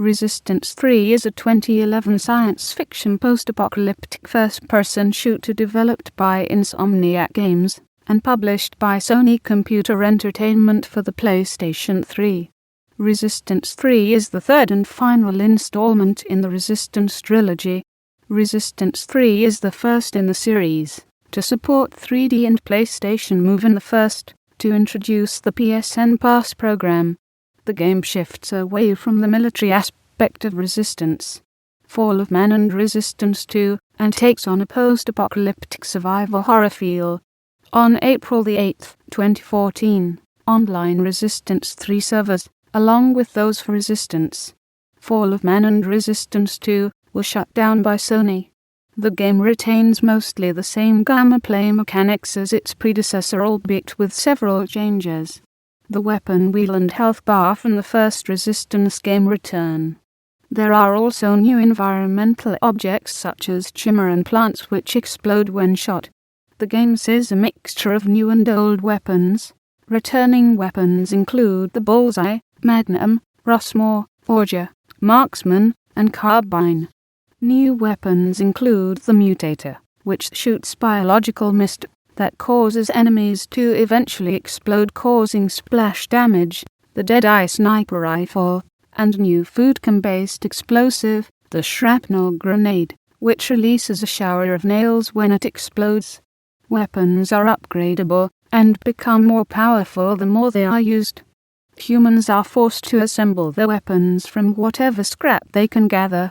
Resistance 3 is a 2011 science fiction post-apocalyptic first-person shooter developed by Insomniac Games and published by Sony Computer Entertainment for the PlayStation 3. Resistance 3 is the third and final installment in the Resistance trilogy. Resistance 3 is the first in the series to support 3D and PlayStation Move and the first to introduce the PSN Pass program. The game shifts away from the military aspect of Resistance, Fall of Man and Resistance 2, and takes on a post-apocalyptic survival horror feel. On April 8, 2014, online Resistance 3 servers, along with those for Resistance, Fall of Man and Resistance 2, were shut down by Sony. The game retains mostly the same gameplay mechanics as its predecessor, albeit with several changes. The weapon wheel and health bar from the first Resistance game return. There are also new environmental objects such as chimeran plants which explode when shot. The game is a mixture of new and old weapons. Returning weapons include the Bullseye, Magnum, Rossmore, Auger, Marksman and Carbine. New weapons include the Mutator, which shoots biological mist that causes enemies to eventually explode, causing splash damage, the Deadeye sniper rifle, and new food-chem-based explosive, the shrapnel grenade, which releases a shower of nails when it explodes. Weapons are upgradeable and become more powerful the more they are used. Humans are forced to assemble their weapons from whatever scrap they can gather.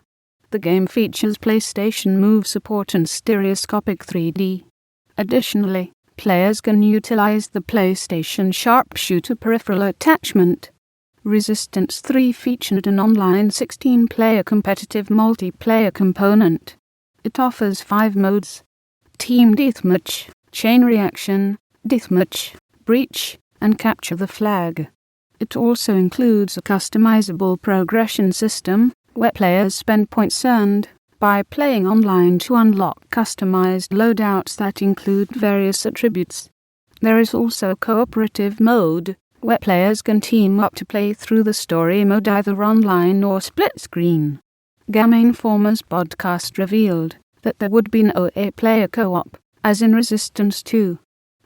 The game features PlayStation Move support and stereoscopic 3D. Additionally, players can utilize the PlayStation Sharpshooter peripheral attachment. Resistance 3 featured an online 16-player competitive multiplayer component. It offers 5 modes: Team Deathmatch, Chain Reaction, Deathmatch, Breach, and Capture the Flag. It also includes a customizable progression system, where players spend points earned by playing online to unlock customized loadouts that include various attributes. There is also cooperative mode, where players can team up to play through the story mode either online or split screen. Game Informer's podcast revealed that there would be no 8-player co-op, as in Resistance 2.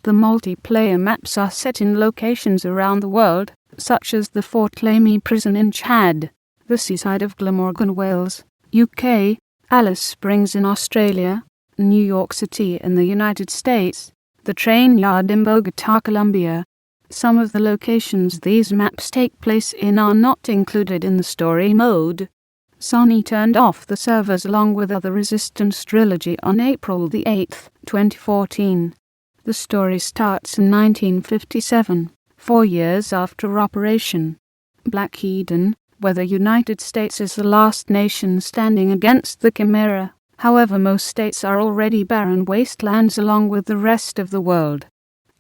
The multiplayer maps are set in locations around the world, such as the Fort Lamy prison in Chad, the seaside of Glamorgan, Wales, UK, Alice Springs in Australia, New York City in the United States, the train yard in Bogota, Colombia. Some of the locations these maps take place in are not included in the story mode. Sony turned off the servers along with other Resistance trilogy on April 8, 2014. The story starts in 1957, 4 years after Operation Black Eden, where the United States is the last nation standing against the Chimera. However, most states are already barren wastelands along with the rest of the world.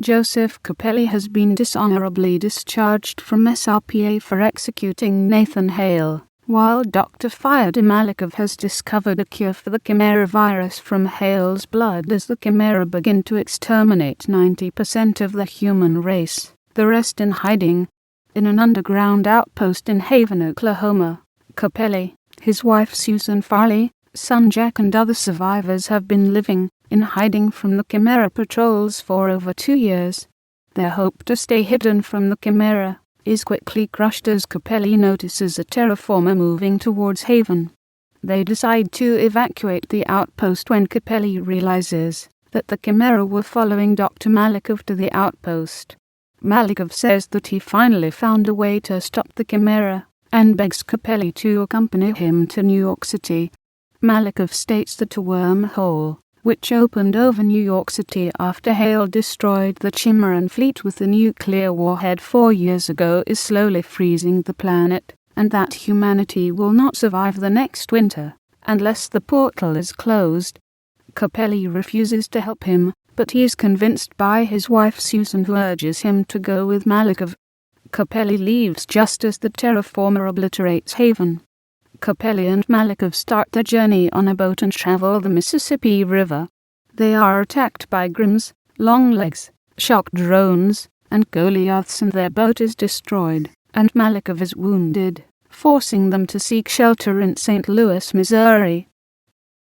Joseph Capelli has been dishonorably discharged from SRPA for executing Nathan Hale, while Dr. Fayed Malikov has discovered a cure for the Chimera virus from Hale's blood as the Chimera begin to exterminate 90% of the human race, the rest in hiding. In an underground outpost in Haven, Oklahoma, Capelli, his wife Susan Farley, son Jack and other survivors have been living in hiding from the Chimera patrols for over 2 years. Their hope to stay hidden from the Chimera is quickly crushed as Capelli notices a terraformer moving towards Haven. They decide to evacuate the outpost when Capelli realizes that the Chimera were following Dr. Malikov to the outpost. Malikov says that he finally found a way to stop the Chimera, and begs Capelli to accompany him to New York City. Malikov states that a wormhole, which opened over New York City after Hale destroyed the Chimeran fleet with a nuclear warhead 4 years ago, is slowly freezing the planet, and that humanity will not survive the next winter unless the portal is closed. Capelli refuses to help him, but he is convinced by his wife Susan, who urges him to go with Malikov. Capelli leaves just as the terraformer obliterates Haven. Capelli and Malikov start their journey on a boat and travel the Mississippi River. They are attacked by Grims, Longlegs, shock drones, and Goliaths, and their boat is destroyed, and Malikov is wounded. forcing them to seek shelter in St. Louis, Missouri.